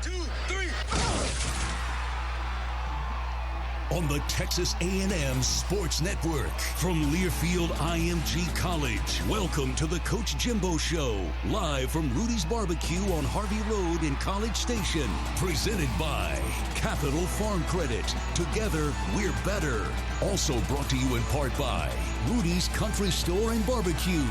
2, 3. On the Texas A&M Sports Network from Learfield IMG College. Welcome to the Coach Jimbo Show, live from Rudy's Barbecue on Harvey Road in College Station. Presented by Capital Farm Credit. Together, we're better. Also brought to you in part by Rudy's Country Store and Barbecue.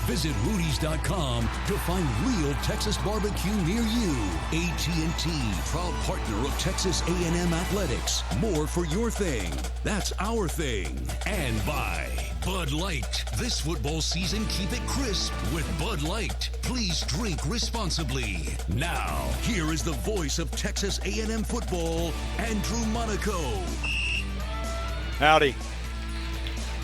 Visit Rudy's.com to find real Texas barbecue near you. AT&T, proud partner of Texas A&M Athletics. More for your thing. That's our thing. And by Bud Light. This football season, keep it crisp with Bud Light. Please drink responsibly. Now, here is the voice of Texas A&M football, Andrew Monaco. Howdy.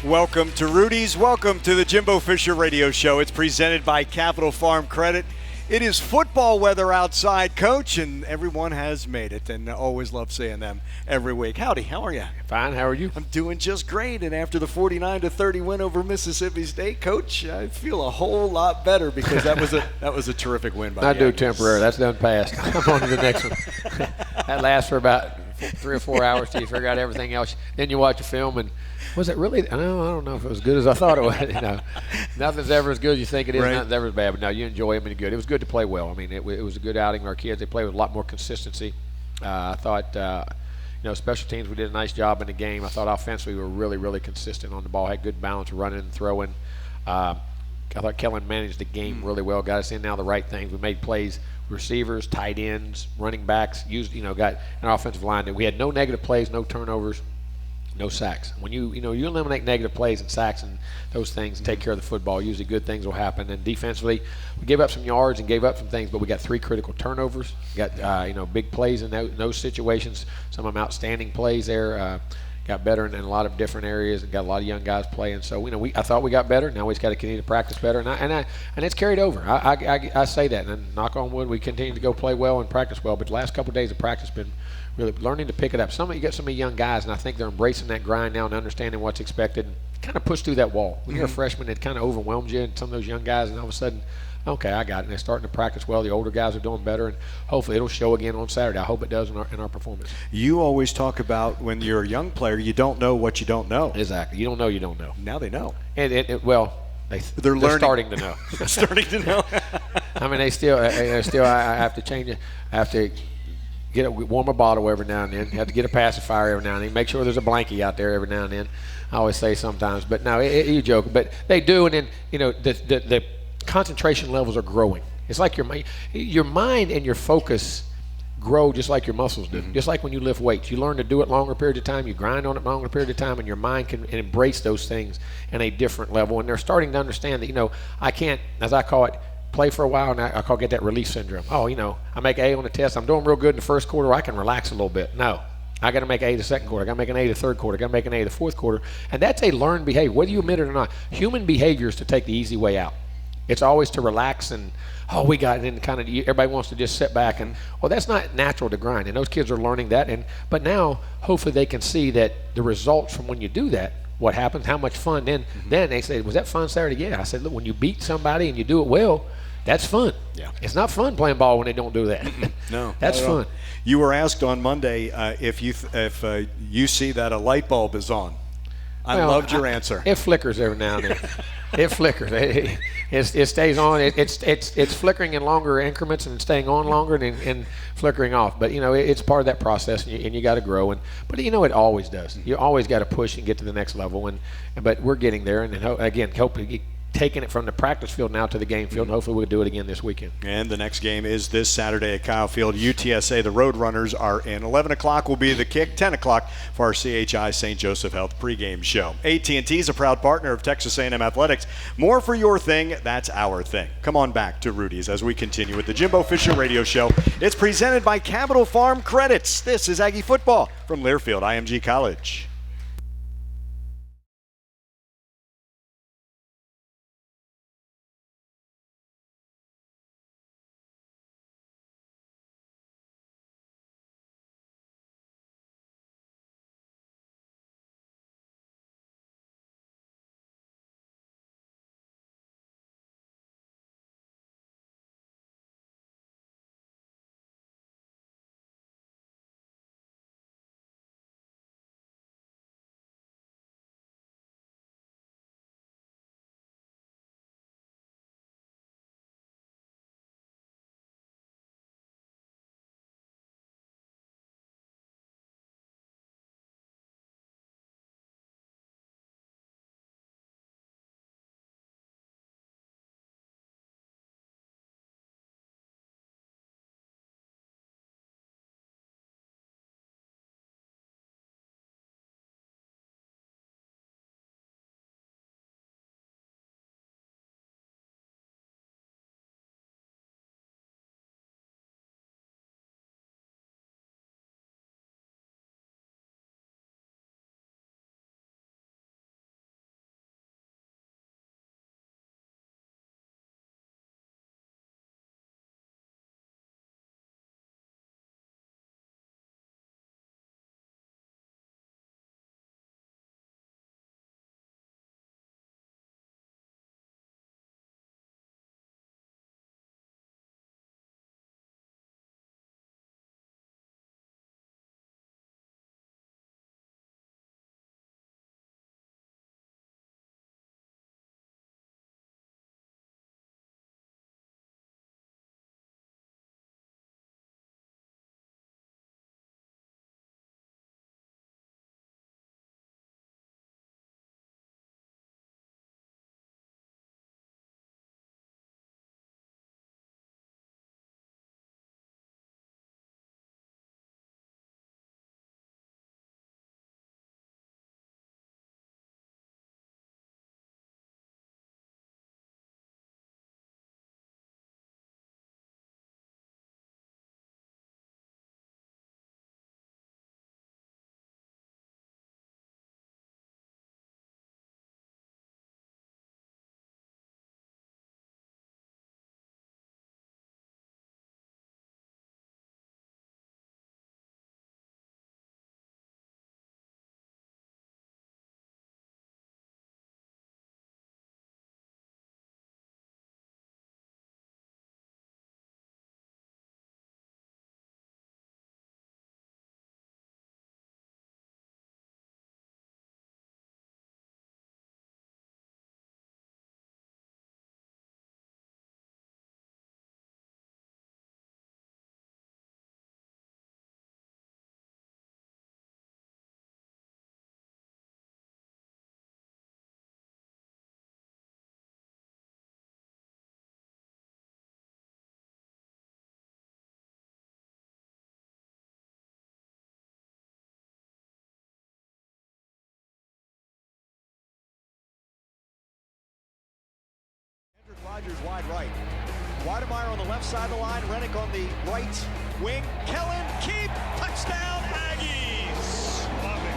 Welcome to Rudy's. Welcome to the Jimbo Fisher Radio Show. It's presented by Capital Farm Credit. It is football weather outside, Coach, and everyone has made it, and I always love seeing them every week. Howdy, how are you? Fine, how are you? I'm doing just great, and after the 49-30 win over Mississippi State, Coach, I feel a whole lot better because that was a terrific win by the I do Aggies. temporary. That's done past. I'm on to the next one. That lasts for about 3 or 4 hours till you figure out everything else. Then you watch a film and was it really? I don't know if it was as good as I thought it was. You know, nothing's ever as good as you think it is. Right. Nothing's ever as bad. But no, you enjoy them and good. It was good to play well. I mean, it was a good outing for our kids. They played with a lot more consistency. I thought, special teams, we did a nice job in the game. I thought offensively we were really, really consistent on the ball. Had good balance running and throwing. I thought Kellen managed the game really well. Got us in now the right things. We made plays. Receivers, tight ends, running backs. Got an offensive line that we had no negative plays, no turnovers. No sacks. When you eliminate negative plays and sacks and those things and take care of the football, usually good things will happen. And defensively, we gave up some yards and gave up some things, but we got 3 critical turnovers. We got big plays in those situations. Some of them outstanding plays there. Got better in a lot of different areas and got a lot of young guys playing. So I thought we got better. Now we just got to continue to practice better, and it's carried over. I say that, and knock on wood, we continue to go play well and practice well. But the last couple of days of practice been really learning to pick it up. You got some of the young guys, and I think they're embracing that grind now and understanding what's expected. And kind of push through that wall. When you're a freshman, it kind of overwhelms you, and some of those young guys, and all of a sudden, okay, I got it. And they're starting to practice well. The older guys are doing better, and hopefully it'll show again on Saturday. I hope it does in our performance. You always talk about when you're a young player, you don't know what you don't know. Exactly. You don't know you don't know. Now they know. And they're learning. starting to know. They're starting to know. I mean, I have to change it. I have to warm a bottle every now and then. You have to get a pacifier every now and then. Make sure there's a blankie out there every now and then. I always say sometimes, but no, you joke. But they do, and then the concentration levels are growing. It's like your mind and your focus grow just like your muscles do. Just like when you lift weights, you learn to do it longer period of time. You grind on it longer period of time, and your mind can embrace those things in a different level. And they're starting to understand that I can't, as I call it, play for a while, and I get that relief syndrome. Oh, I make A on the test. I'm doing real good in the first quarter. I can relax a little bit. No, I got to make A the second quarter. I got to make an A the third quarter. I got to make an A the fourth quarter. And that's a learned behavior, whether you admit it or not. Human behavior is to take the easy way out. It's always to relax and we got it, and kind of everybody wants to just sit back and that's not natural to grind. And those kids are learning that. But now hopefully they can see that the results from when you do that. What happens? How much fun? Then they say, was that fun Saturday? Yeah. I said, look, when you beat somebody and you do it well. That's fun. Yeah. It's not fun playing ball when they don't do that. No. That's fun. You were asked on Monday if you see that a light bulb is on. I loved your answer. It flickers every now and then. It flickers. It stays on. It's flickering in longer increments and staying on longer and flickering off. But it's part of that process, and you got to grow. But it always does. You always got to push and get to the next level. But we're getting there. And again, hopefully taking it from the practice field now to the game field, and hopefully we'll do it again this weekend. And the next game is this Saturday at Kyle Field. UTSA, the Roadrunners, are in. 11 o'clock will be the kick. 10 o'clock for our CHI St. Joseph Health pregame show. AT&T is a proud partner of Texas A&M Athletics. More for your thing, that's our thing. Come on back to Rudy's as we continue with the Jimbo Fisher Radio Show. It's presented by Capital Farm Credits. This is Aggie Football from Learfield IMG College. wide right. Weidemeyer on the left side of the line, Rennick on the right wing. Kellen, keep, touchdown Aggies! Love it.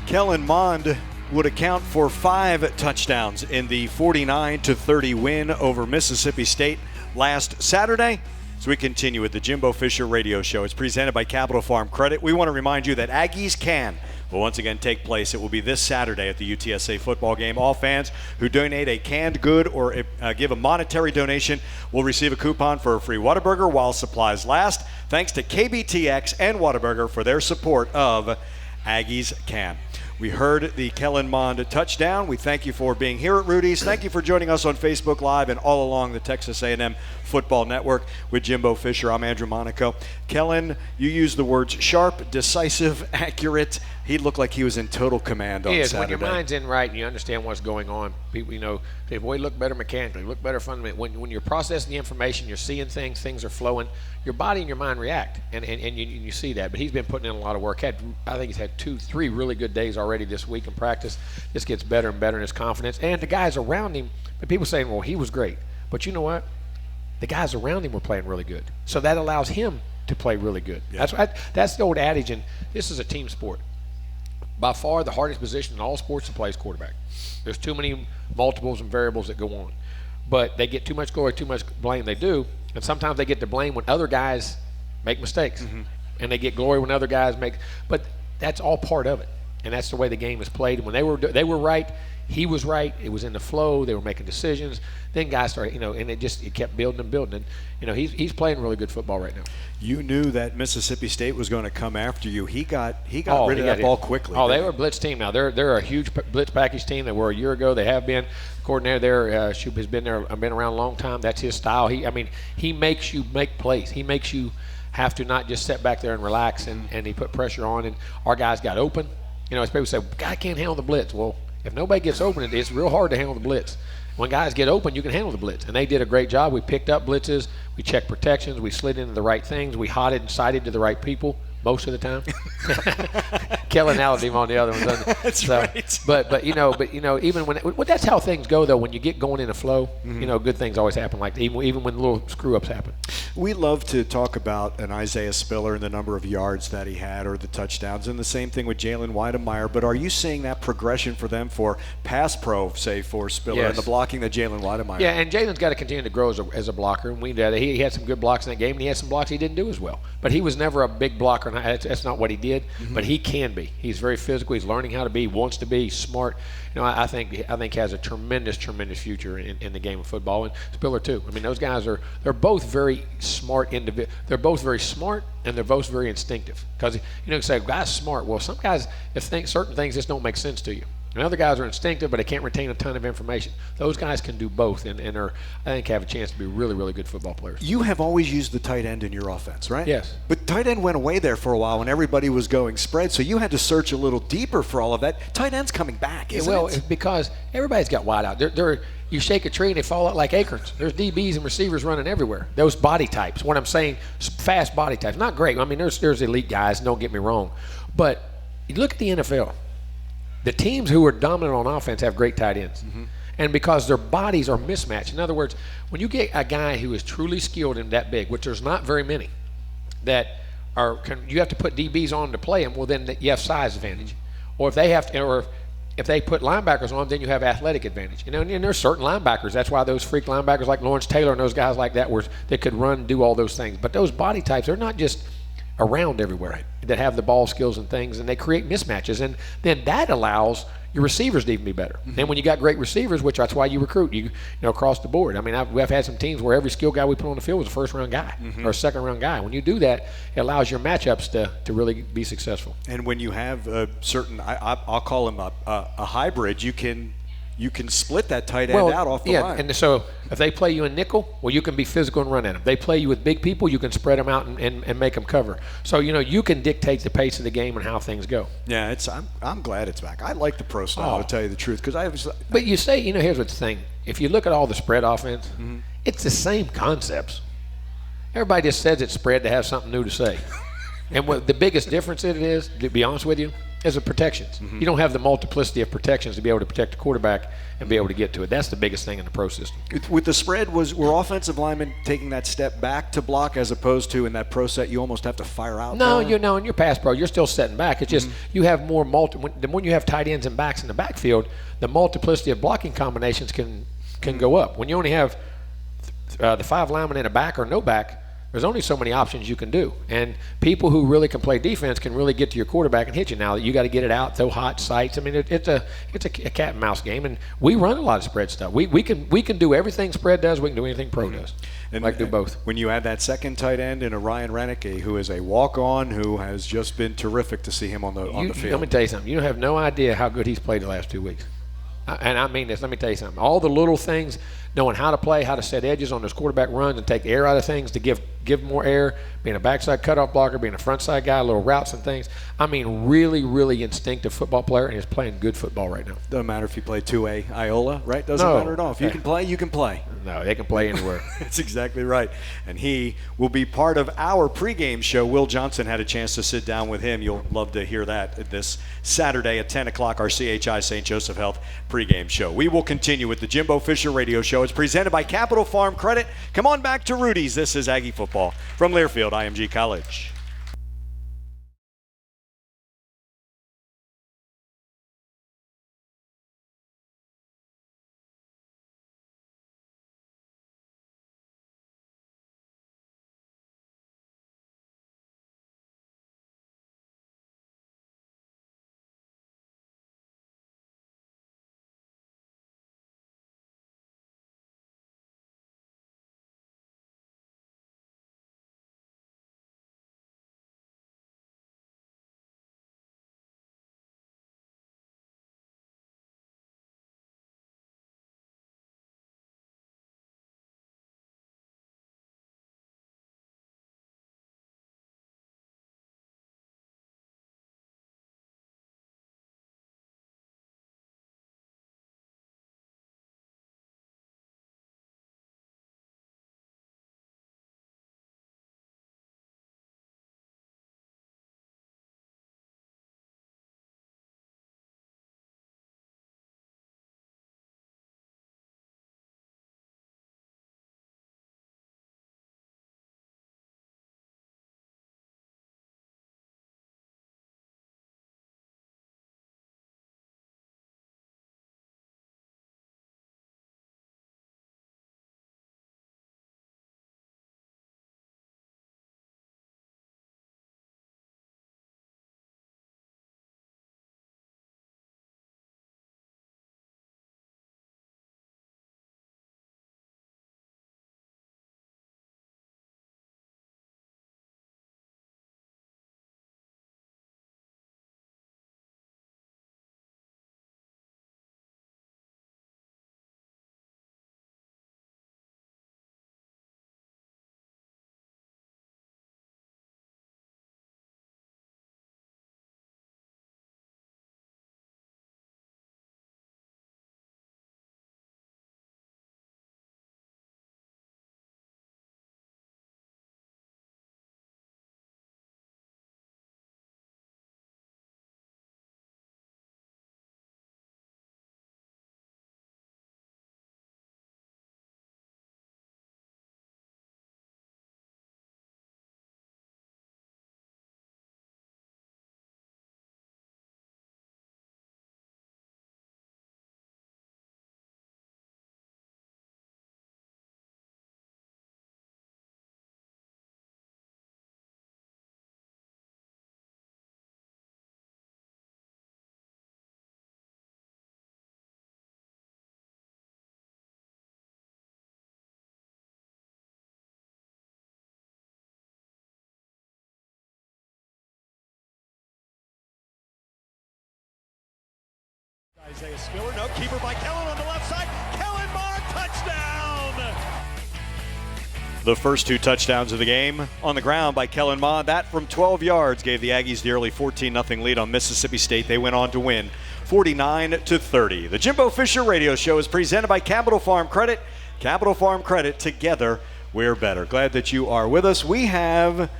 Kellen Mond would account for 5 touchdowns in the 49-30 win over Mississippi State last Saturday. So we continue with the Jimbo Fisher Radio Show. It's presented by Capital Farm Credit. We want to remind you that Aggies Can will once again take place. It will be this Saturday at the UTSA football game. All fans who donate a canned good or give a monetary donation will receive a coupon for a free Whataburger while supplies last. Thanks to KBTX and Whataburger for their support of Aggies Can. We heard the Kellen Mond touchdown. We thank you for being here at Rudy's. Thank you for joining us on Facebook Live and all along the Texas A&M Football Network with Jimbo Fisher. I'm Andrew Monaco. Kellen, you used the words sharp, decisive, accurate. He looked like he was in total command on Saturday. When your mind's in right and you understand what's going on, people, say, boy, look better mechanically, look better fundamentally. When you're processing the information, you're seeing things are flowing, your body and your mind react, and you see that. But he's been putting in a lot of work. I think he's had 2-3 really good days already this week in practice. This gets better and better in his confidence. And the guys around him, but people saying, well, he was great. But you know what? The guys around him were playing really good. So that allows him to play really good. Yeah. That's the old adage, and this is a team sport. By far the hardest position in all sports to play is quarterback. There's too many multiples and variables that go on. But they get too much glory, too much blame. They do. And sometimes they get the blame when other guys make mistakes. Mm-hmm. And they get glory when other guys make. But that's all part of it. And that's the way the game is played. And when they were right, he was right. It was in the flow. They were making decisions. Then guys started, and it kept building and building. And, he's playing really good football right now. You knew that Mississippi State was going to come after you. He got rid of that ball quickly. Oh, they were a blitz team now. They're a huge blitz package team. They were a year ago. They have been. The coordinator there, Shoup, has been around a long time. That's his style. He makes you make plays. He makes you have to not just sit back there and relax, and he put pressure on. And our guys got open. As people say, guy can't handle the blitz. Well, if nobody gets open, it's real hard to handle the blitz. When guys get open, you can handle the blitz. And they did a great job. We picked up blitzes. We checked protections. We slid into the right things. We hotted and sighted to the right people most of the time. Kellen nailed him on the other one. That's right. But even when that's how things go, though, when you get going in a flow, mm-hmm. Good things always happen like that, even when little screw-ups happen. We love to talk about an Isaiah Spiller and the number of yards that he had or the touchdowns, and the same thing with Jalen Weidemeyer. But are you seeing that progression for them for pass pro, say, for Spiller, yes. and the blocking that Jalen Weidemeyer? Yeah, and Jalen's got to continue to grow as a blocker. And he had some good blocks in that game, and he had some blocks he didn't do as well. But he was never a big blocker. That's not what he did, mm-hmm. but he can be. He's very physical. He's learning how to be. Wants to be smart. I think he has a tremendous future in the game of football, and Spiller too. Those guys they're both very smart individuals. They're both very smart, and they're both very instinctive. Because you say guy's smart. Well, some guys, certain things just don't make sense to you. And other guys are instinctive, but they can't retain a ton of information. Those guys can do both, and are, I think, have a chance to be really, really good football players. You have always used the tight end in your offense, right? Yes. But tight end went away there for a while when everybody was going spread, so you had to search a little deeper for all of that. Tight end's coming back, isn't it? Well, because everybody's got wide out. You shake a tree and they fall out like acorns. There's DBs and receivers running everywhere. Those body types, what I'm saying, fast body types, not great. There's elite guys, don't get me wrong. But you look at the NFL. The teams who are dominant on offense have great tight ends. Mm-hmm. And because their bodies are mismatched. In other words, when you get a guy who is truly skilled and that big, which there's not very many, you have to put DBs on to play them, well, then you have size advantage. Or if they put linebackers on, then you have athletic advantage. And there's certain linebackers. That's why those freak linebackers like Lawrence Taylor and those guys like that they could run and do all those things. But those body types, they're not just around everywhere, right, that have the ball skills and things, and they create mismatches, and then that allows your receivers to even be better. Mm-hmm. And when you got great receivers, which that's why you recruit, across the board. We've had some teams where every skill guy we put on the field was a first-round guy, mm-hmm. or a second-round guy. When you do that, it allows your matchups to really be successful. And when you have a certain, I'll call him a hybrid, you can split that tight end out off the line. And so if they play you in nickel, well, you can be physical and run at them. They play you with big people, you can spread them out and make them cover. So, you can dictate the pace of the game and how things go. Yeah, I'm glad it's back. I like the pro style, to tell you the truth. But you say, here's what's the thing. If you look at all the spread offense, mm-hmm. it's the same concepts. Everybody just says it's spread to have something new to say. And what the biggest difference it is, to be honest with you, is the protections. You don't have the multiplicity of protections to be able to protect the quarterback and be able to get to it. That's the biggest thing in the pro system. With the spread, were offensive linemen taking that step back to block as opposed to in that pro set you almost have to fire out? No, in your pass pro, you're still setting back. It's just you have more when you have tight ends and backs in the backfield, the multiplicity of blocking combinations can go up. When you only have the 5 linemen in a back or no back, there's only so many options you can do. And people who really can play defense can really get to your quarterback and hit you. Now you got to get it out, throw hot sights. I mean, it's a cat and mouse game, and we run a lot of spread stuff. We can do everything spread does. We can do anything pro does. And like do both. When you add that second tight end in a Ryan Reneke, who is a walk-on, who has just been terrific to see him on the field. Let me tell you something. You have no idea how good he's played the last 2 weeks. And I mean this. Let me tell you something. All the little things, knowing how to play, how to set edges on those quarterback runs and take air out of things to give more air, being a backside cutoff blocker, being a frontside guy, little routes and things. I mean, really, really instinctive football player, and he's playing good football right now. Doesn't matter if you play 2A Iola, right? Doesn't matter at all. If you can play, you can play. No, they can play anywhere. That's exactly right. And he will be part of our pregame show. Will Johnson had a chance to sit down with him. You'll love to hear that this Saturday at 10 o'clock, our CHI St. Joseph Health pregame show. We will continue with the Jimbo Fisher Radio Show. It's presented by Capital Farm Credit. Come on back to Rudy's. This is Aggie Football from Learfield IMG College. Isaiah Spiller, no keeper by Kellen on the left side. Kellen Moore, touchdown! The first 2 touchdowns of the game on the ground by Kellen Moore. That from 12 yards gave the Aggies the early 14-0 lead on Mississippi State. They went on to win 49-30. The Jimbo Fisher Radio Show is presented by Capital Farm Credit. Capital Farm Credit, together we're better. Glad that you are with us. We have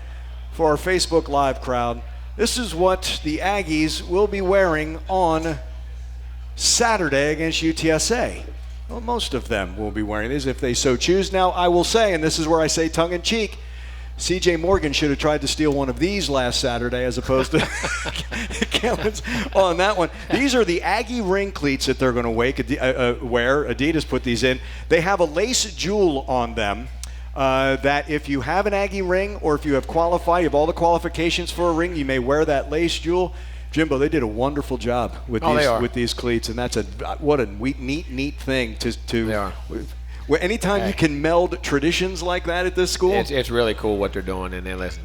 for our Facebook Live crowd, this is what the Aggies will be wearing on Saturday against UTSA. Well, most of them will be wearing these if they so choose. Now, I will say, and this is where I say tongue-in-cheek, C.J. Morgan should have tried to steal one of these last Saturday as opposed to Kellen's on that one. These are the Aggie ring cleats that they're going to wear. Adidas put these in. They have a lace jewel on them that if you have an Aggie ring or if you have qualified, you have all the qualifications for a ring, you may wear that lace jewel. Jimbo, they did a wonderful job with these cleats, and that's what a neat thing to. They are. Anytime you can meld traditions like that at this school, it's really cool what they're doing. And then listen,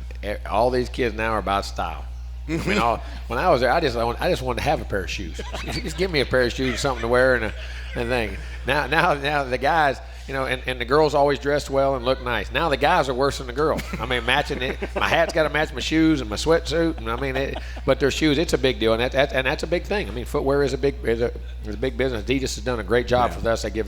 all these kids now are about style. I mean, when I was there, I just wanted to have a pair of shoes. Just give me a pair of shoes, something to wear, and a thing. Now the guys, and the girls always dressed well and look nice. Now the guys are worse than the girls. I mean, matching it. My hat's got to match my shoes and my sweatsuit. And but their shoes, it's a big deal, and that's a big thing. I mean, footwear is a big business. Adidas has done a great job for us. They give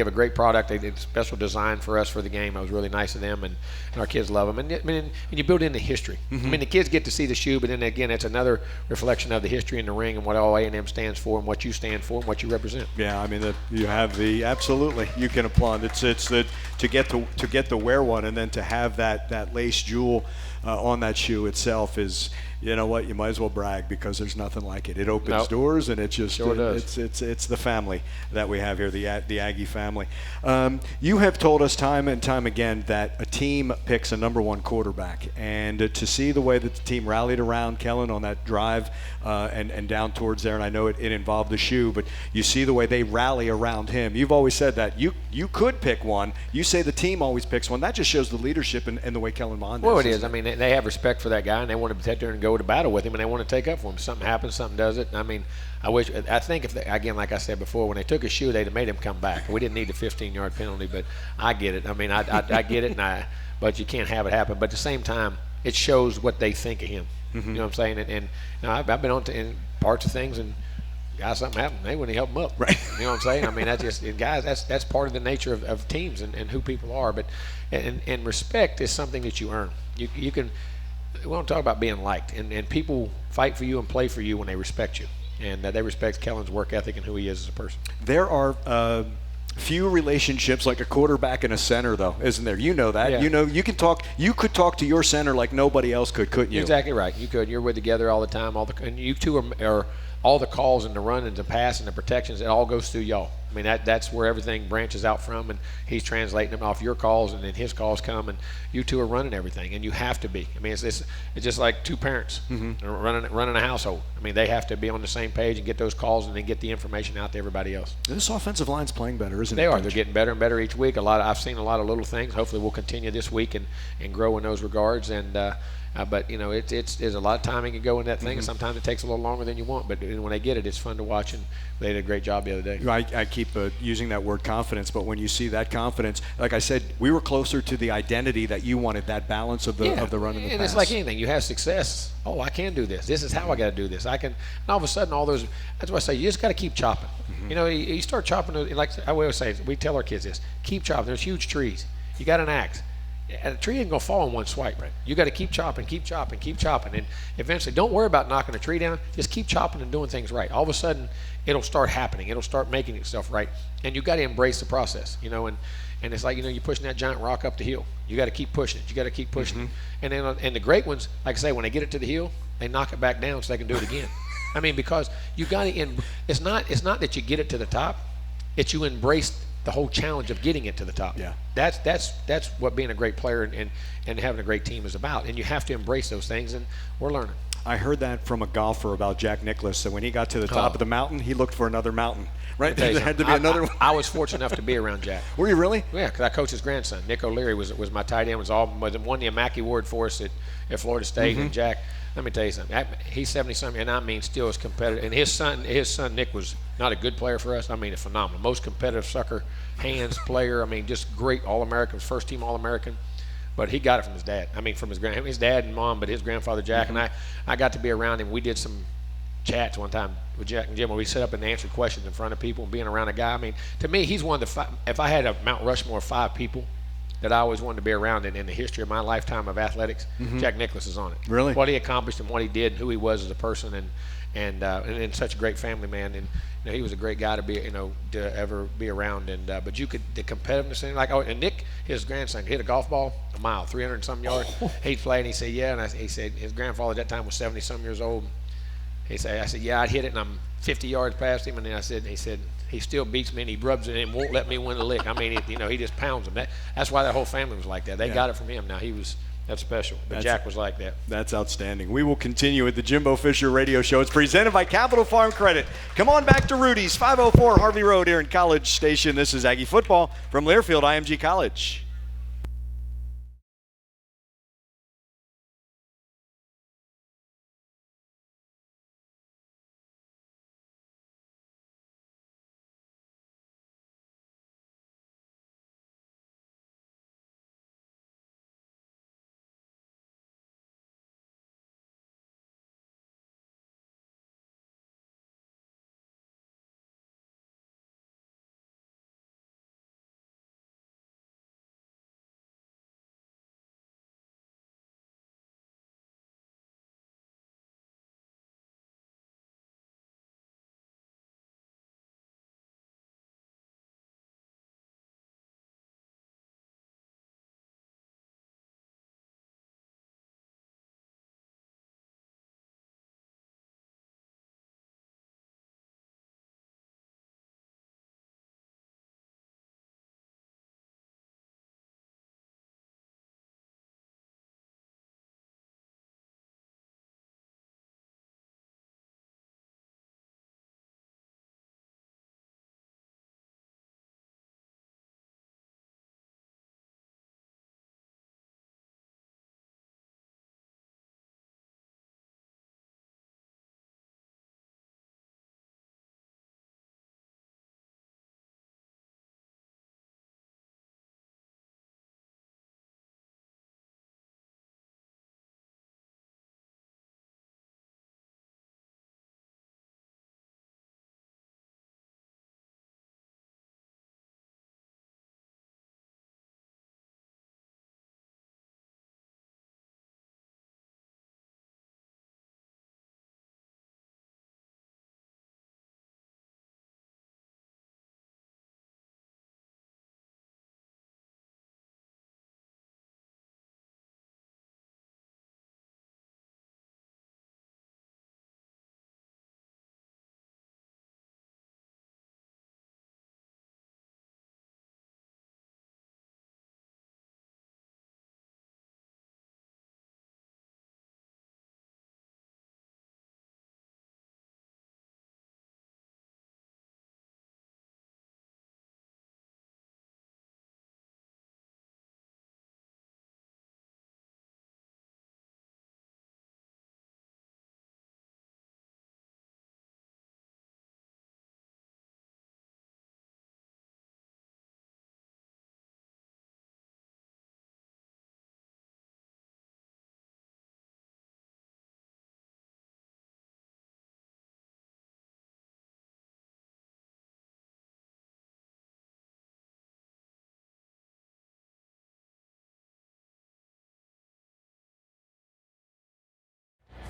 a great product. They did special design for us for the game. It was really nice of them, and our kids love them. And you build in the history. I mean, the kids get to see the shoe, but then again, it's another reflection of the history in the ring and what all A&M stands for and what you stand for and what you represent. Yeah, I mean, you have absolutely. You can applaud. It's to get to wear one and then to have that lace jewel on that shoe itself is, you know what, you might as well brag because there's nothing like it. It opens doors, and it just it's the family that we have here, the Aggie family. You have told us time and time again that a team picks a number one quarterback, and to see the way that the team rallied around Kellen on that drive and down towards there, and I know it involved the shoe, but you see the way they rally around him. You've always said that you could pick one. You say the team always picks one. That just shows the leadership and the way Kellen Mond is. Well, it is. I mean, they have respect for that guy, and they want to sit there and go to battle with him, and they want to take up for him. Something happens, something does it. I mean, I think if again, like I said before, when they took his shoe, they'd have made him come back. We didn't need the 15-yard penalty, but I get it. I mean, I get it, but you can't have it happen. But at the same time, it shows what they think of him. Mm-hmm. You know what I'm saying? And I've been on in parts of things, and guys, something happened, they wouldn't help him up. Right. You know what I'm saying? I mean, that's part of the nature of teams and who people are. But and respect is something that you earn. You can. We want to talk about being liked, and people fight for you and play for you when they respect you, and they respect Kellen's work ethic and who he is as a person. There are few relationships like a quarterback and a center, though, isn't there? You know that. Yeah. You could talk to your center like nobody else could, couldn't you? Exactly right. You could. You're with together all the time. And you two are all the calls and the run and the pass and the protections. It all goes through y'all. I mean, that's where everything branches out from, and he's translating them off your calls, and then his calls come, and you two are running everything, and you have to be. I mean, it's just like two parents running a household. I mean, they have to be on the same page and get those calls and then get the information out to everybody else. This offensive line's playing better, isn't it? They are. They're getting better and better each week. I've seen a lot of little things. Hopefully, we'll continue this week and grow in those regards. But there's a lot of timing can go in that thing, and sometimes it takes a little longer than you want. But when they get it, it's fun to watch, and they did a great job the other day. I keep using that word confidence, but when you see that confidence, like I said, we were closer to the identity that you wanted, that balance of the run and the pass. And it's like anything, you have success. Oh, I can do this. This is how I got to do this. I can. And all of a sudden, all those. That's why I say you just got to keep chopping. Mm-hmm. You start chopping. Like I always say, we tell our kids this: keep chopping. There's huge trees. You got an axe. A tree ain't gonna fall in one swipe. Right. You got to keep chopping, and eventually, don't worry about knocking a tree down. Just keep chopping and doing things right. All of a sudden, it'll start happening. It'll start making itself right, and you got to embrace the process. And it's like you're pushing that giant rock up the hill. You got to keep pushing it. You got to keep pushing it. And then and the great ones, like I say, when they get it to the hill, they knock it back down so they can do it again. I mean, because you got to. It's not that you get it to the top. It's you embrace the whole challenge of getting it to the top. Yeah. That's what being a great player and having a great team is about. And you have to embrace those things, and we're learning. I heard that from a golfer about Jack Nicklaus. So when he got to the top of the mountain, he looked for another mountain. Right? There had to be another one. I was fortunate enough to be around Jack. Were you really? Yeah, because I coached his grandson. Nick O'Leary was my tight end. Won the Mackey Award for us at Florida State. And Jack, let me tell you something. He's 70-something, and I mean still as competitive. And his son Nick was not a good player for us. I mean, a phenomenal, most competitive sucker hands player. I mean, just great All-American, first team All-American. But he got it from his dad. I mean, from his dad and mom, but his grandfather Jack. And I got to be around him. We did some chats one time with Jack and Jim where we set up and answered questions in front of people and being around a guy. I mean, to me, he's one of the five. If I had a Mount Rushmore of 5 people, that I always wanted to be around in the history of my lifetime of athletics, Jack Nicklaus is on it. Really? What he accomplished and what he did and who he was as a person and such a great family man. And he was a great guy to be, to ever be around. And but you could, the competitiveness in and Nick, his grandson, hit a golf ball a mile, 300 and some yards. He'd play, and he said, yeah. And he said his grandfather at that time was 70-some years old. I said, yeah, I'd hit it, and I'm 50 yards past him. And then he said, he still beats me, and he rubs it in and won't let me win the lick. I mean, he just pounds them. That's why that whole family was like that. They got it from him. Now, that's special. But Jack was like that. That's outstanding. We will continue with the Jimbo Fisher Radio Show. It's presented by Capital Farm Credit. Come on back to Rudy's, 504 Harvey Road here in College Station. This is Aggie Football from Learfield IMG College.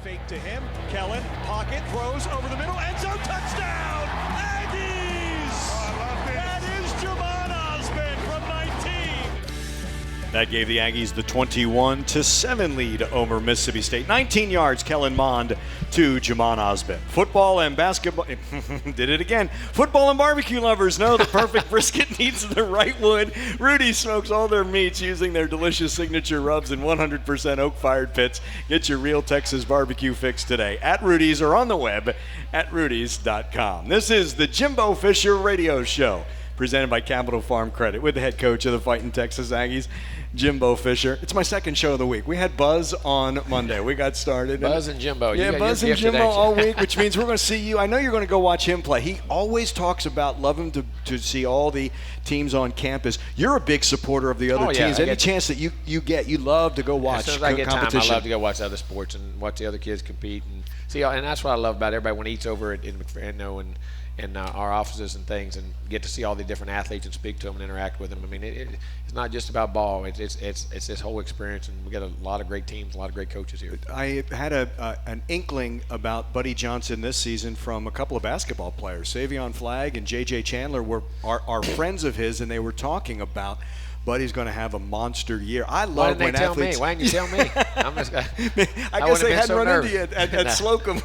Fake to him. Kellen, pocket, throws over the middle, end zone, touchdown! Aggies! Oh, I love this. That is Jamon Osmond from 19. That gave the Aggies the 21-7 lead over Mississippi State. 19 yards, Kellen Mond to Jamon Osmond. Football and basketball, did it again. Football and barbecue lovers know the perfect brisket needs the right wood. Rudy smokes all their meats using their delicious signature rubs and 100% oak-fired pits. Get your real Texas barbecue fix today at Rudy's or on the web at rudys.com. This is the Jimbo Fisher Radio Show, presented by Capital Farm Credit with the head coach of the Fighting Texas Aggies, Jimbo Fisher. It's my second show of the week. We had Buzz on Monday. We got started. Buzz and Jimbo. Yeah, Buzz and Jimbo all week, which means we're going to see you. I know you're going to go watch him play. He always talks about loving to see all the teams on campus. You're a big supporter of the other teams. Any chance that you get, you love to go watch competition. As soon as I get time, I love to go watch other sports and watch the other kids compete. And see, and that's what I love about everybody when he eats over at McFerrin, in our offices and things, and get to see all the different athletes and speak to them and interact with them. I mean, it's not just about ball. It's this whole experience, and we got a lot of great teams, a lot of great coaches here. I had an inkling about Buddy Johnson this season from a couple of basketball players. Savion Flagg and J.J. Chandler are friends of his, and they were talking about Buddy's going to have a monster year. I love when athletes. Why didn't you tell me? I guess they hadn't run into you at Slocum,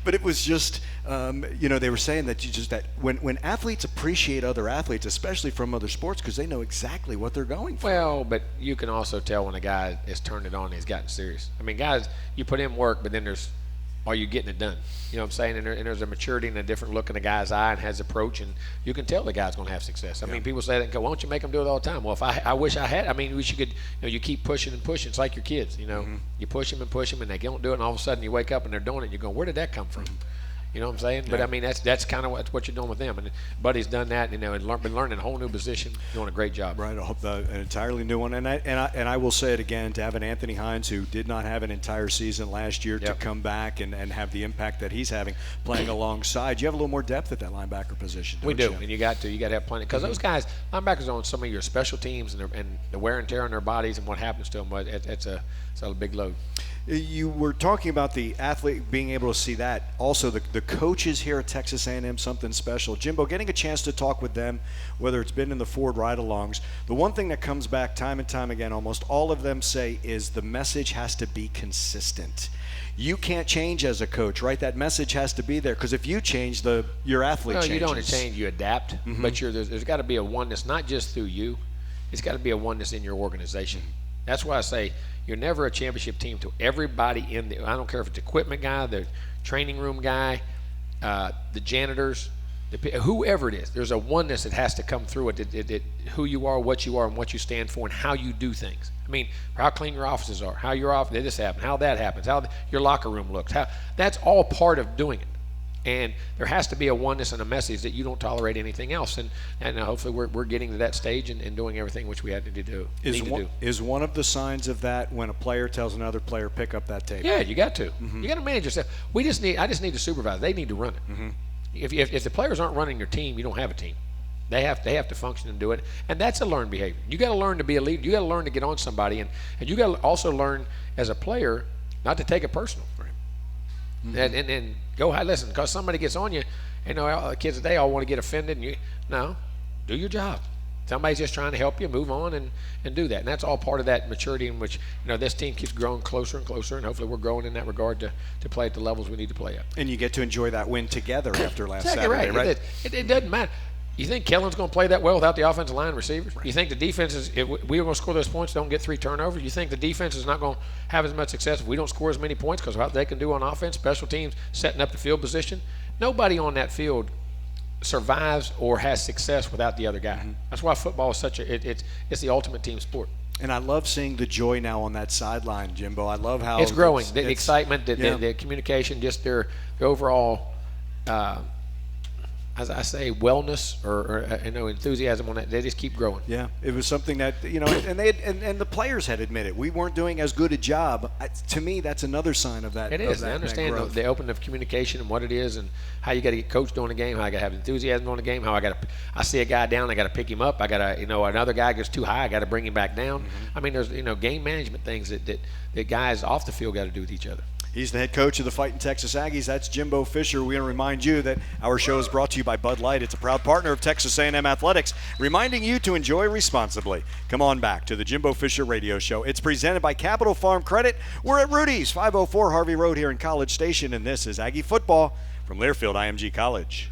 but it was just, they were saying that when athletes appreciate other athletes, especially from other sports, because they know exactly what they're going for. Well, but you can also tell when a guy has turned it on and he's gotten serious. I mean, guys, you put in work, but then are you getting it done? You know what I'm saying? And there's a maturity and a different look in the guy's eye and his approach, and you can tell the guy's going to have success. I mean, people say that and go, why don't you make them do it all the time? Well, if I wish I had. I mean, wish you could. You keep pushing and pushing. It's like your kids. You push them, and they don't do it, and all of a sudden you wake up and they're doing it. And you're going, where did that come from? You know what I'm saying? Yeah. But I mean, that's kind of what you're doing with them. And Buddy's done that, and been learning a whole new position, doing a great job. Right, an entirely new one. And I will say it again, to have an Anthony Hines who did not have an entire season last year to come back and have the impact that he's having playing alongside. You have a little more depth at that linebacker position. We do, and you got to have plenty, because those guys, linebackers, are on some of your special teams and the wear and tear on their bodies and what happens to them. But it's a big load. You were talking about the athlete being able to see that. Also, the coaches here at Texas A&M, something special. Jimbo, getting a chance to talk with them, whether it's been in the Ford ride-alongs, the one thing that comes back time and time again, almost all of them say, is the message has to be consistent. You can't change as a coach, right? That message has to be there, because if you change, your athlete changes. You don't change, you adapt. But there's got to be a oneness, not just through you. It's got to be a oneness in your organization. That's why I say you're never a championship team to everybody I don't care if it's equipment guy, the training room guy, the janitors, whoever it is. There's a oneness that has to come through it, who you are, what you are, and what you stand for, and how you do things. I mean, how clean your offices are, how your office, this happened, how that happens, how your locker room looks. That's all part of doing it. And there has to be a oneness and a message that you don't tolerate anything else. And hopefully we're getting to that stage and doing everything which we had to do. Is one of the signs of that when a player tells another player, pick up that tape? Yeah, you got to. You got to manage yourself. I just need to supervise. They need to run it. If the players aren't running your team, you don't have a team. They have to function and do it. And that's a learned behavior. You got to learn to be a leader. You got to learn to get on somebody. And you got to also learn as a player not to take it personal. And go ahead, listen, because somebody gets on you. Kids today all want to get offended. No, do your job. Somebody's just trying to help you move on and do that. And that's all part of that maturity in which this team keeps growing closer and closer, and hopefully we're growing in that regard to play at the levels we need to play at. And you get to enjoy that win together after last Saturday, right? It doesn't matter. You think Kellen's going to play that well without the offensive line receivers? Right. You think the defense is, if we were going to score those points, don't get 3 turnovers? You think the defense is not going to have as much success if we don't score as many points because of what they can do on offense, special teams, setting up the field position? Nobody on that field survives or has success without the other guy. That's why football is such it's the ultimate team sport. And I love seeing the joy now on that sideline, Jimbo. I love how it's growing. The excitement, the communication, just their overall as I say, wellness or enthusiasm on that. They just keep growing. Yeah, it was something that and the players had admitted we weren't doing as good a job. To me, that's another sign of that. It is. I understand the openness of communication and what it is, and how you got to get coached on the game, how I got to have enthusiasm on the game, how I see a guy down, I got to pick him up. I got to another guy gets too high, I got to bring him back down. I mean, there's game management things that guys off the field got to do with each other. He's the head coach of the Fighting Texas Aggies. That's Jimbo Fisher. We want to remind you that our show is brought to you by Bud Light. It's a proud partner of Texas A&M Athletics, reminding you to enjoy responsibly. Come on back to the Jimbo Fisher Radio Show. It's presented by Capital Farm Credit. We're at Rudy's, 504 Harvey Road here in College Station, and this is Aggie Football from Learfield IMG College.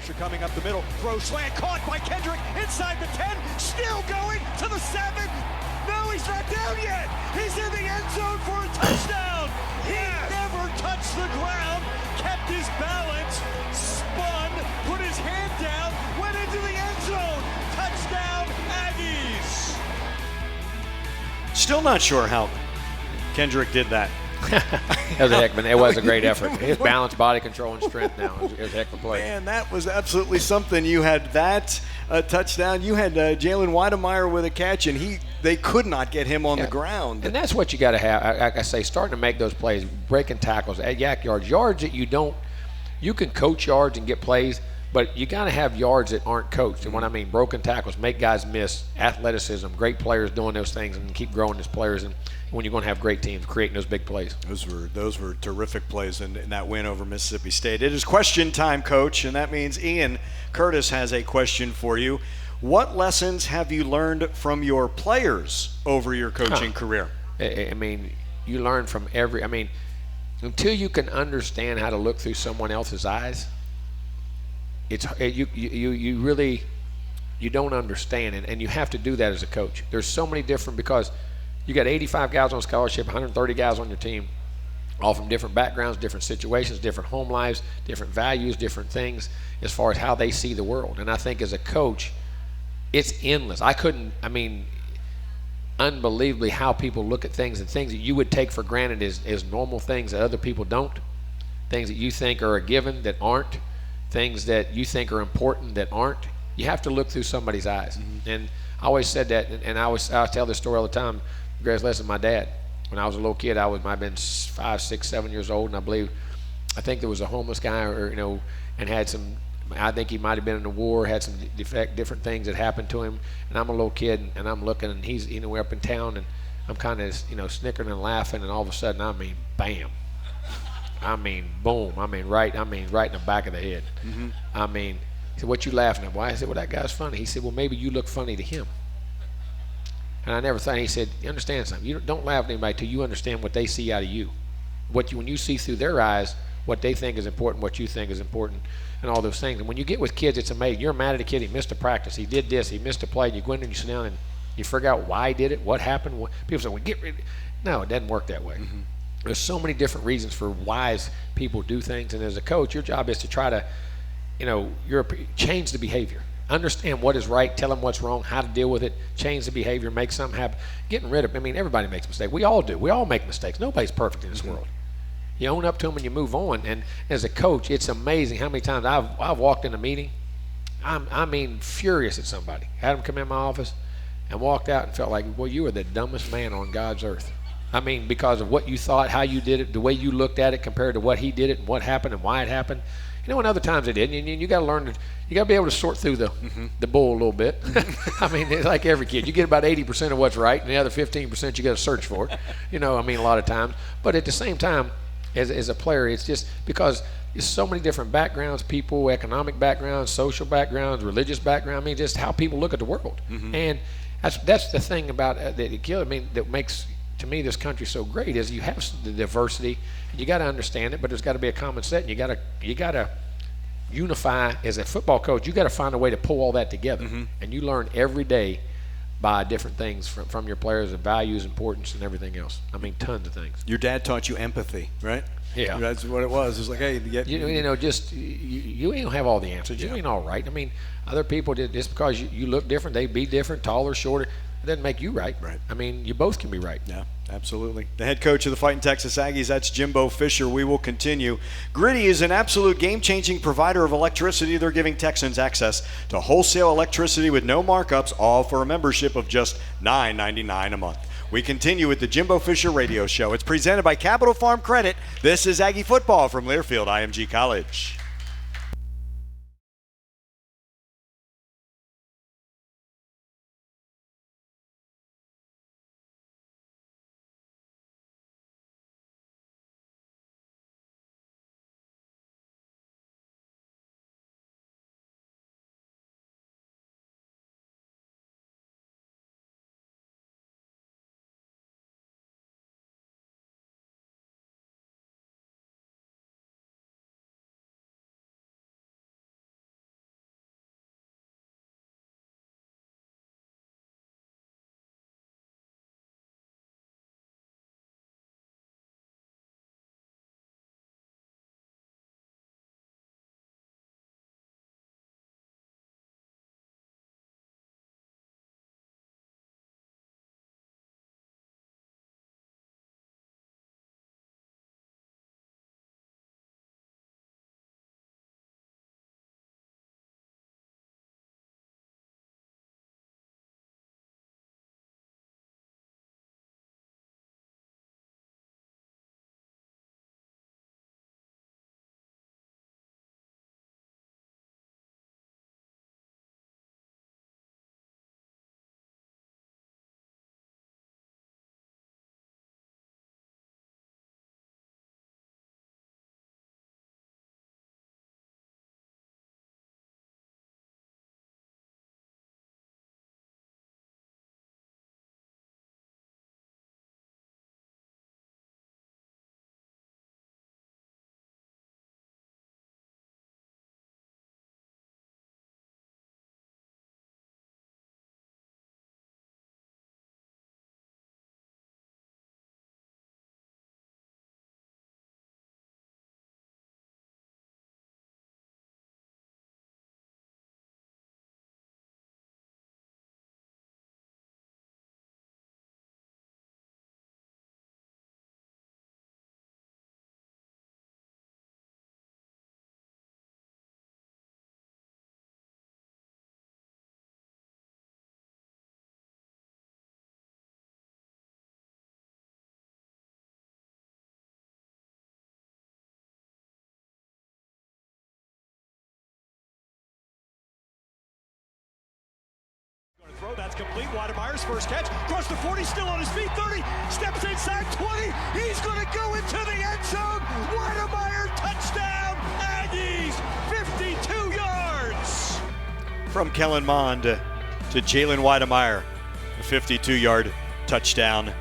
Pressure coming up the middle. Throw slant caught by Kendrick inside the 10. Still going to the 7. No, he's not down yet. He's in the end zone for a touchdown. He never touched the ground, kept his balance, spun, put his hand down, went into the end zone. Touchdown, Aggies. Still not sure how Kendrick did that. That was a heck of it was a great effort. His balance, body control, and strength now. It was a heck of a play. Man, that was absolutely something. You had that touchdown. You had Jalen Weidemeyer with a catch, and they could not get him on the ground. And that's what you got to have. Like I say, starting to make those plays, breaking tackles, at yak yards that you can coach yards and get plays, but you got to have yards that aren't coached. And when I mean broken tackles, make guys miss, athleticism, great players doing those things, and keep growing as players. And when you're going to have great teams creating those big plays. Those were terrific plays in that win over Mississippi State. It is question time, Coach, and that means Ian Curtis has a question for you. What lessons have you learned from your players over your coaching career? I mean, you learn from until you can understand how to look through someone else's eyes, you really don't understand, and you have to do that as a coach. There's so many different, because you got 85 guys on scholarship, 130 guys on your team, all from different backgrounds, different situations, different home lives, different values, different things as far as how they see the world. And I think as a coach, it's endless. Unbelievably how people look at things, and things that you would take for granted as normal things that other people don't, things that you think are a given that aren't, things that you think are important that aren't. You have to look through somebody's eyes. Mm-hmm. And I always said that, and I tell this story all the time. Greatest lesson, my dad. When I was a little kid, I might have been 5, 6, 7 years old, and I think there was a homeless guy, and had some. I think he might have been in the war, had some different things that happened to him. And I'm a little kid, and I'm looking, and he's we're up in town, and I'm kind of snickering and laughing, and all of a sudden, bam, boom, right in the back of the head. Mm-hmm. He said, "What you laughing at?" Why? I said, "Well, that guy's funny." He said, "Well, maybe you look funny to him." And I never thought. He said, "You understand something? You don't laugh at anybody till you understand what they see out of you. When you see through their eyes, what they think is important, what you think is important, and all those things." And when you get with kids, it's amazing. You're mad at a kid. He missed a practice. He did this. He missed a play. And you go in and you sit down and you figure out why he did it, what happened. People say, "Well, get rid of it." No, it doesn't work that way. Mm-hmm. There's so many different reasons for why people do things. And as a coach, your job is to try to, change the behavior. Understand what is right, tell them what's wrong, how to deal with it, change the behavior, make something happen. Getting rid of, everybody makes mistakes. We all do. We all make mistakes. Nobody's perfect in this world. You own up to them and you move on. And as a coach, it's amazing how many times I've walked in a meeting, furious at somebody. Had them come in my office and walked out and felt like, well, you were the dumbest man on God's earth. Because of what you thought, how you did it, the way you looked at it compared to what he did it and what happened and why it happened. And other times it didn't. You got to learn you got to be able to sort through the bull a little bit. It's like every kid. You get about 80% of what's right, and the other 15% you got to search for it. A lot of times. But at the same time, as a player, it's just because there's so many different backgrounds, people, economic backgrounds, social backgrounds, religious background. Just how people look at the world. Mm-hmm. And that's the thing about that makes, to me, this country so great is you have the diversity. You got to understand it, but there's got to be a common set. And you got to unify. As a football coach, you got to find a way to pull all that together. Mm-hmm. And you learn every day by different things from your players, and values, importance, and everything else. Tons of things. Your dad taught you empathy, right? Yeah, that's what it was. It's like, hey, you ain't have all the answers. You ain't all right. Other people did just because you look different, they be different, taller, shorter. It doesn't make you right. Right. You both can be right. Yeah, absolutely. The head coach of the Fighting Texas Aggies, that's Jimbo Fisher. We will continue. Gritty is an absolute game-changing provider of electricity. They're giving Texans access to wholesale electricity with no markups, all for a membership of just $9.99 a month. We continue with the Jimbo Fisher Radio Show. It's presented by Capital Farm Credit. This is Aggie Football from Learfield IMG College. complete. Wademeyer's first catch. Across the 40, still on his feet. 30. Steps inside 20. He's going to go into the end zone. Wademeyer, touchdown. Aggies, 52 yards. From Kellen Mond to Jalen Wademeier, a 52-yard touchdown.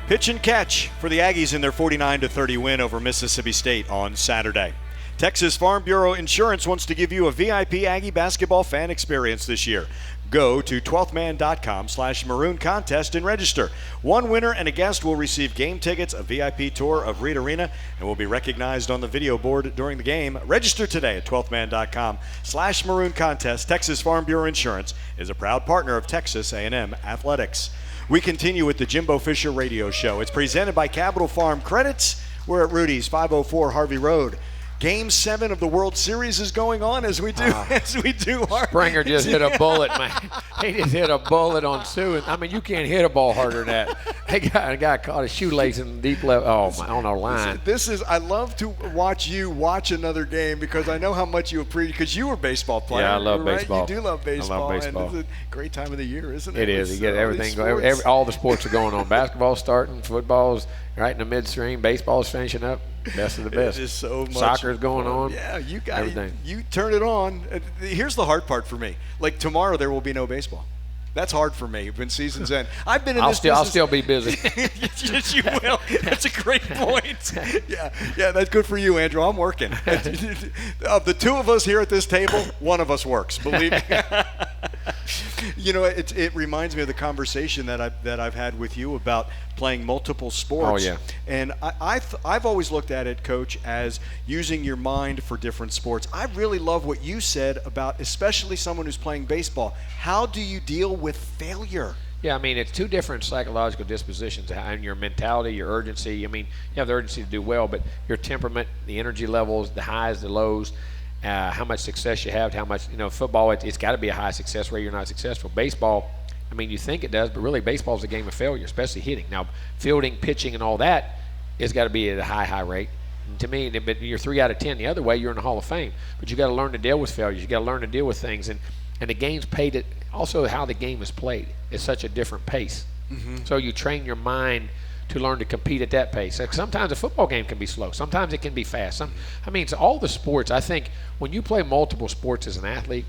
Pitch and catch for the Aggies in their 49-30 win over Mississippi State on Saturday. Texas Farm Bureau Insurance wants to give you a VIP Aggie basketball fan experience this year. Go to 12thman.com/maroon contest and register. One winner and a guest will receive game tickets, a VIP tour of Reed Arena, and will be recognized on the video board during the game. Register today at 12thman.com/maroon contest. Texas Farm Bureau Insurance is a proud partner of Texas A&M Athletics. We continue with the Jimbo Fisher Radio Show. It's presented by Capital Farm Credits. We're at Rudy's, 504 Harvey Road. Game 7 of the World Series is going on as we do our Springer just hit a bullet, man. He just hit a bullet on Sue. I mean, you can't hit a ball harder than that. A guy caught a shoelace in deep left. Oh, my, on a line. I love to watch you watch another game because I know how much you appreciate, because you were a baseball player. Yeah, I love right? baseball. You do love baseball. I love baseball. And it's a great time of the year, isn't it? It is. You get everything going. All the sports are going on. Basketball's starting. Football's right in the midstream. Baseball's finishing up. Best of the best. It is so much. Soccer's going on. Yeah, you got everything. You turn it on. Here's the hard part for me. Like tomorrow, there will be no baseball. That's hard for me when seasons end. I've been in this business. I'll still be busy. Yes, you will. That's a great point. Yeah, that's good for you, Andrew. I'm working. Of the two of us here at this table, one of us works. Believe me. You know, it reminds me of the conversation that I've had with you about playing multiple sports. Oh, yeah. And I've always looked at it, Coach, as using your mind for different sports. I really love what you said about, especially someone who's playing baseball. How do you deal with failure? Yeah, I mean, it's two different psychological dispositions, and your mentality, your urgency. I mean, you have the urgency to do well, but your temperament, the energy levels, the highs, the lows, how much success you have, how much, football, it's got to be a high success rate. You're not successful. Baseball, I mean, you think it does, but really baseball is a game of failure, especially hitting. Now, fielding, pitching, and all that has got to be at a high rate. And to me, but you're 3 out of 10 the other way, you're in the Hall of Fame. But you got to learn to deal with failures. You got to learn to deal with things. And the game's paid it. Also, how the game is played is such a different pace. Mm-hmm. So you train your mind to learn to compete at that pace. Like sometimes a football game can be slow. Sometimes it can be fast. It's all the sports. I think when you play multiple sports as an athlete,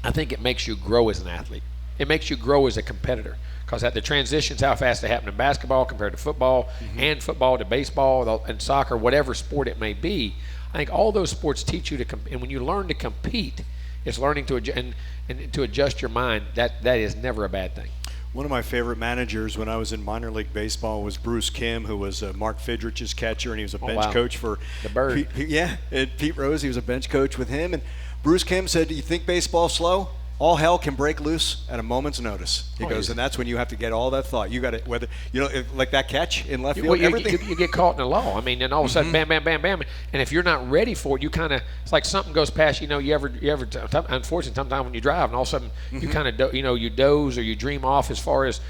I think it makes you grow as an athlete. It makes you grow as a competitor, because at the transitions, how fast they happen in basketball compared to football, mm-hmm. and football to baseball and soccer, whatever sport it may be. I think all those sports teach you to compete. And when you learn to compete, it's learning to to adjust your mind. That is never a bad thing. One of my favorite managers when I was in minor league baseball was Bruce Kim, who was Mark Fidrich's catcher, and he was a bench coach for the Bird. And Pete Rose. He was a bench coach with him. And Bruce Kim said, "Do you think baseball's slow? All hell can break loose at a moment's notice." He goes, and that's when you have to get all that thought. You got to, whether like that catch in left field, everything. You get caught in the law. I mean, and all of a sudden, bam, bam, bam, bam, and if you're not ready for it, you kind of, it's like something goes past. You ever unfortunately, sometimes when you drive, and all of a sudden you kind of you doze or you dream off as far as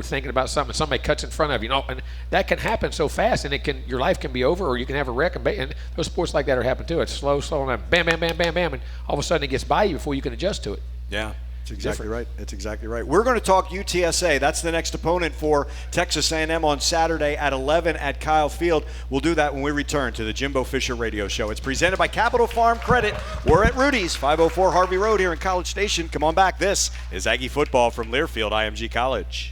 thinking about something. Somebody cuts in front of you, and that can happen so fast, and your life can be over, or you can have a wreck. And those sports like that are happening too. It's slow, and bam, bam, bam, bam, bam, and all of a sudden it gets by you before you can adjust to it. Yeah, it's exactly right. It's exactly right. We're going to talk UTSA. That's the next opponent for Texas A&M on Saturday at 11 at Kyle Field. We'll do that when we return to the Jimbo Fisher Radio Show. It's presented by Capital Farm Credit. We're at Rudy's, 504 Harvey Road here in College Station. Come on back. This is Aggie Football from Learfield IMG College.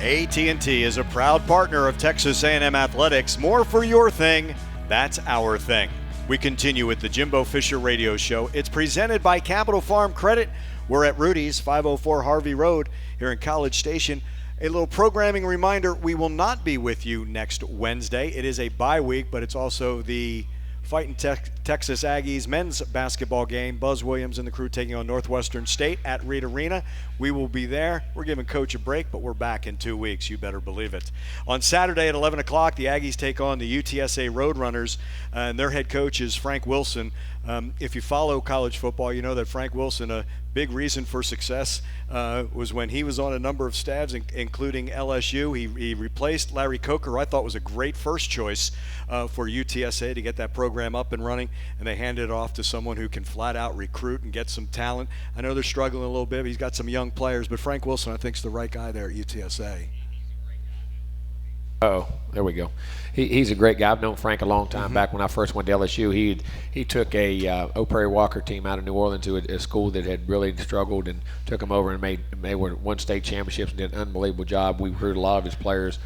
AT&T is a proud partner of Texas A&M Athletics. More for your thing, that's our thing. We continue with the Jimbo Fisher Radio Show. It's presented by Capital Farm Credit. We're at Rudy's, 504 Harvey Road here in College Station. A little programming reminder, we will not be with you next Wednesday. It is a bye week, but it's also the Fighting Texas Aggies men's basketball game. Buzz Williams and the crew taking on Northwestern State at Reed Arena. We will be there. We're giving Coach a break, but we're back in 2 weeks. You better believe it. On Saturday at 11 o'clock, the Aggies take on the UTSA Roadrunners, and their head coach is Frank Wilson. If you follow college football, you know that Frank Wilson, a big reason for success was when he was on a number of staffs, including LSU. He replaced Larry Coker, who I thought was a great first choice for UTSA to get that program up and running, and they handed it off to someone who can flat out recruit and get some talent. I know they're struggling a little bit, but he's got some young players, but Frank Wilson, I think, is the right guy there at UTSA. Oh, there we go. He's a great guy. I've known Frank a long time. Back when I first went to LSU, he took a O'Prairie Walker team out of New Orleans to a school that had really struggled, and took them over and won state championships and did an unbelievable job. We recruited a lot of his players.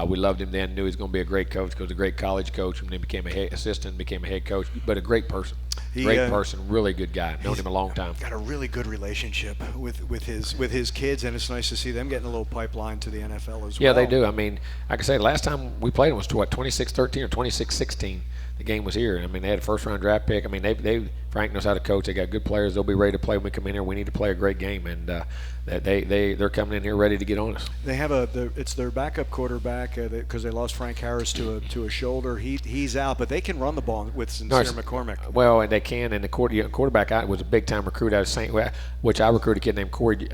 We loved him then, knew he was going to be a great coach, because he was a great college coach, and then became a assistant, became a head coach, but a great person. Great person, really good guy. Known him a long time. Got a really good relationship with his kids, and it's nice to see them getting a little pipeline to the NFL as well. Yeah, they do. I mean, like I say, last time we played them was 26-13 or 26-16. The game was here. I mean, they had a first-round draft pick. I mean, Frank knows how to coach. They got good players. They'll be ready to play when we come in here. We need to play a great game, and they're coming in here ready to get on us. They have it's their backup quarterback because they lost Frank Harris to a shoulder. He's out, but they can run the ball with Sincere McCormick. Well, and they can. And the quarterback was a big-time recruit out of St. Which I recruited a kid named Corey.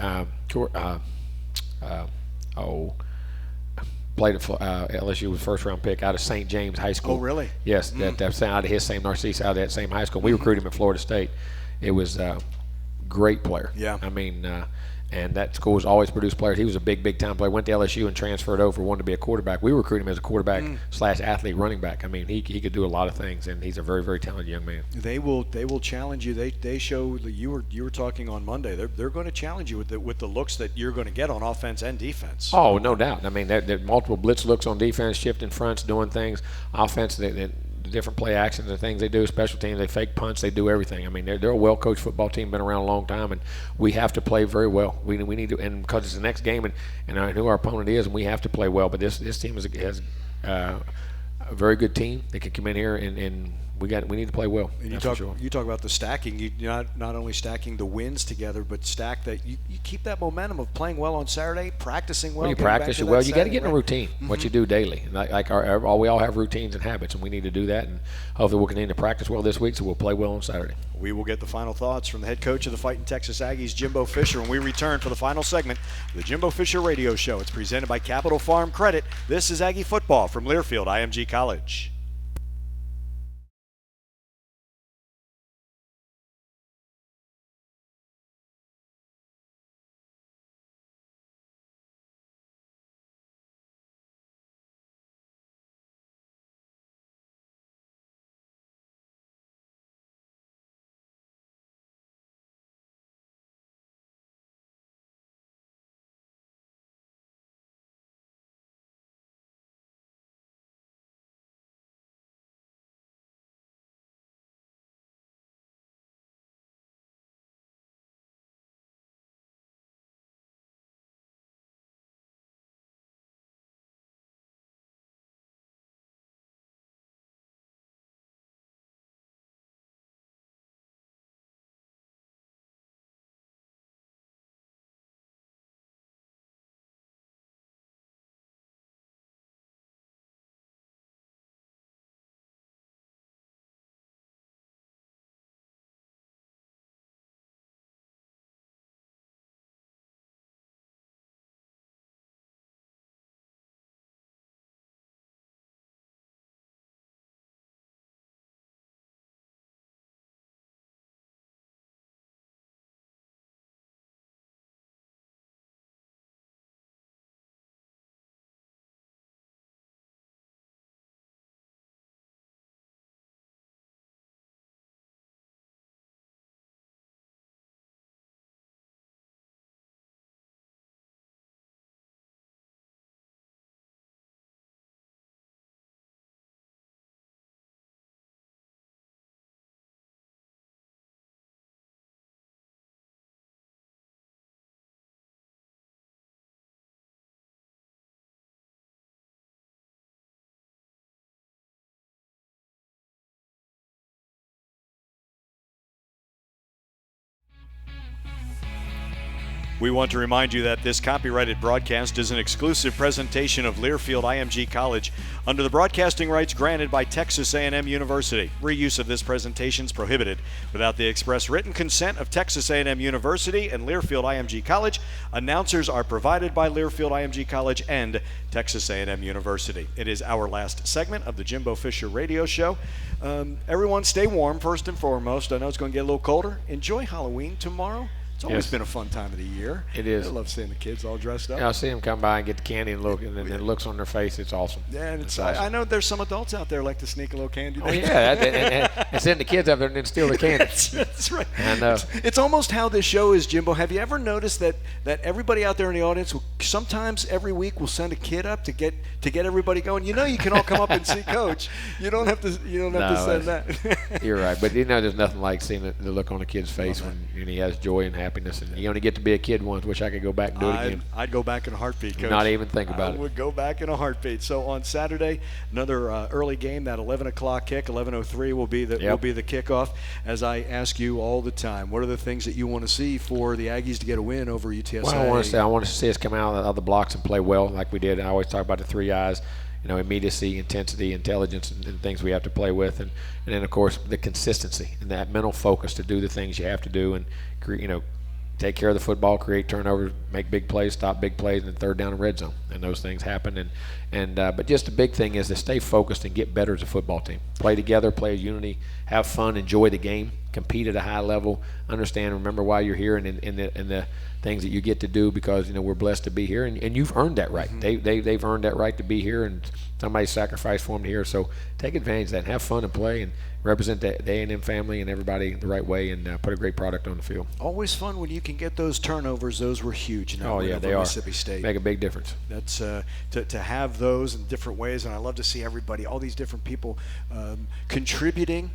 Played at LSU with first-round pick out of St. James High School. Oh, really? Yes, that's out of his same Narcisse, out of that same high school. We recruited him at Florida State. It was a great player. Yeah. I mean, and that school has always produced players. He was a big-time player. Went to LSU and transferred over, wanted to be a quarterback. We recruited him as a quarterback / athlete running back. I mean, he could do a lot of things, and he's a very, very talented young man. They will challenge you. They show that you were talking on Monday. They're going to challenge you with the looks that you're going to get on offense and defense. Oh, no doubt. I mean, there multiple blitz looks on defense, shifting fronts, doing things. Offense, the different play actions and things they do. Special teams, they fake punts, they do everything. I mean, they're a well-coached football team, been around a long time, and we have to play very well. We need to, and because it's the next game, and I know who our opponent is, and we have to play well. But this team has a very good team. They can come in here and we need to play well. And you talk about the stacking. You not only stacking the wins together, but stack that you keep that momentum of playing well on Saturday, practicing well. When you practice well, you got to get in a routine. What you do daily, we all have routines and habits, and we need to do that. And hopefully we'll continue to practice well this week, so we'll play well on Saturday. We will get the final thoughts from the head coach of the Fighting Texas Aggies, Jimbo Fisher, when we return for the final segment of the Jimbo Fisher Radio Show. It's presented by Capital Farm Credit. This is Aggie Football from Learfield IMG College. We want to remind you that this copyrighted broadcast is an exclusive presentation of Learfield IMG College under the broadcasting rights granted by Texas A&M University. Reuse of this presentation is prohibited without the express written consent of Texas A&M University and Learfield IMG College. Announcers are provided by Learfield IMG College and Texas A&M University. It is our last segment of the Jimbo Fisher radio show. Everyone stay warm first and foremost. I know it's going to get a little colder. Enjoy Halloween tomorrow. It's always been a fun time of the year. It is. I love seeing the kids all dressed up. Yeah, I see them come by and get the candy and look, and then it looks on their face. It's awesome. Yeah, and awesome. I know there's some adults out there like to sneak a little candy. Oh, yeah, and send the kids up there and then steal the candy. That's right. I know. It's almost how this show is, Jimbo. Have you ever noticed that everybody out there in the audience will, sometimes every week will send a kid up to get everybody going? You know, you can all come up and see Coach. You don't have to send that. You're right, but there's nothing like seeing the look on a kid's face when he has joy and happiness, and you only get to be a kid once. Wish I could go back and do it again. I'd go back in a heartbeat, Coach. Not even think about it. I would go back in a heartbeat. So on Saturday, another early game, that 11 o'clock kick, 11:03 will be the kickoff. As I ask you all the time, what are the things that you want to see for the Aggies to get a win over UTSA? Well, I want to see us come out of the blocks and play well like we did. I always talk about the 3 eyes. Immediacy, intensity, intelligence, and things we have to play with, and then of course the consistency and that mental focus to do the things you have to do, and take care of the football, create turnovers, make big plays, stop big plays, and third down and red zone, and those things happen. But just the big thing is to stay focused and get better as a football team. Play together, play as unity, have fun, enjoy the game, compete at a high level, understand, remember why you're here, and the things that you get to do because we're blessed to be here, and you've earned that right. Mm-hmm. They've earned that right to be here, and somebody sacrificed for them to here. So take advantage of that and have fun and play and represent the A&M family and everybody the right way, and put a great product on the field. Always fun when you can get those turnovers. Those were huge. They are. Mississippi State make a big difference. That's to have those in different ways, and I love to see everybody, all these different people contributing,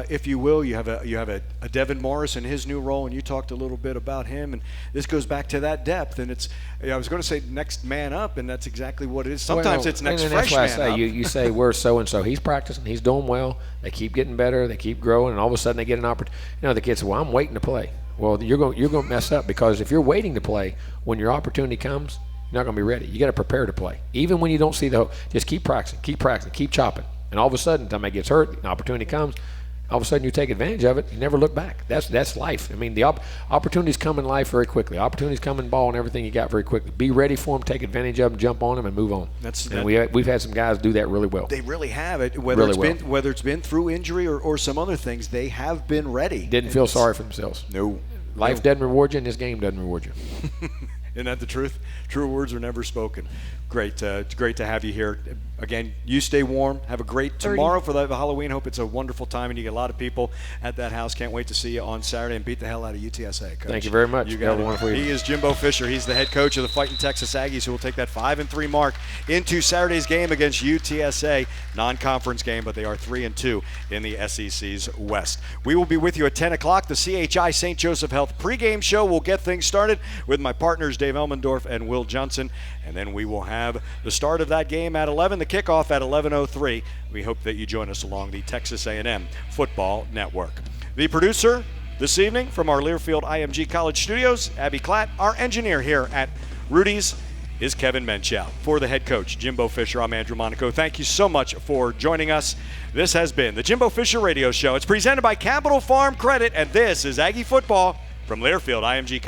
if you will. You have a Devin Morris in his new role, and you talked a little bit about him, and this goes back to that depth. And it's I was going to say next man up, and that's exactly what it is. Sometimes it's next fresh man up. You say we're so and so. He's practicing. He's doing well. They keep getting better. They keep growing, and all of a sudden they get an opportunity. The kids say, "Well, I'm waiting to play." Well, you're going to mess up, because if you're waiting to play, when your opportunity comes, you're not going to be ready. You got to prepare to play. Even when you don't see just keep practicing, keep chopping, and all of a sudden, somebody gets hurt, an opportunity comes. All of a sudden, you take advantage of it. You never look back. That's life. I mean, the opportunities come in life very quickly. Opportunities come in ball and everything you got very quickly. Be ready for them. Take advantage of them. Jump on them and move on. We've had some guys do that really well. They really have it. Whether it's been through injury or some other things, they have been ready. Didn't feel sorry for themselves. No. Life doesn't reward you, and this game doesn't reward you. Isn't that the truth? True words are never spoken. Great. It's great to have you here. Again, you stay warm. Have a great tomorrow for the Halloween. Hope it's a wonderful time, and you get a lot of people at that house. Can't wait to see you on Saturday and beat the hell out of UTSA, Coach. Thank you very much. You got a wonderful evening. He is Jimbo Fisher. He's the head coach of the Fighting Texas Aggies, who will take that 5-3 mark into Saturday's game against UTSA. Non-conference game, but they are 3-2 in the SEC's West. We will be with you at 10 o'clock. The CHI St. Joseph Health pregame show will get things started with my partners Dave Elmendorf and Will Johnson, and then we will have the start of that game at 11, the kickoff at 11:03. We hope that you join us along the Texas A&M Football Network. The producer this evening from our Learfield IMG College Studios, Abby Klatt. Our engineer here at Rudy's is Kevin Menchow. For the head coach, Jimbo Fisher, I'm Andrew Monaco. Thank you so much for joining us. This has been the Jimbo Fisher Radio Show. It's presented by Capital Farm Credit, and this is Aggie Football from Learfield IMG College.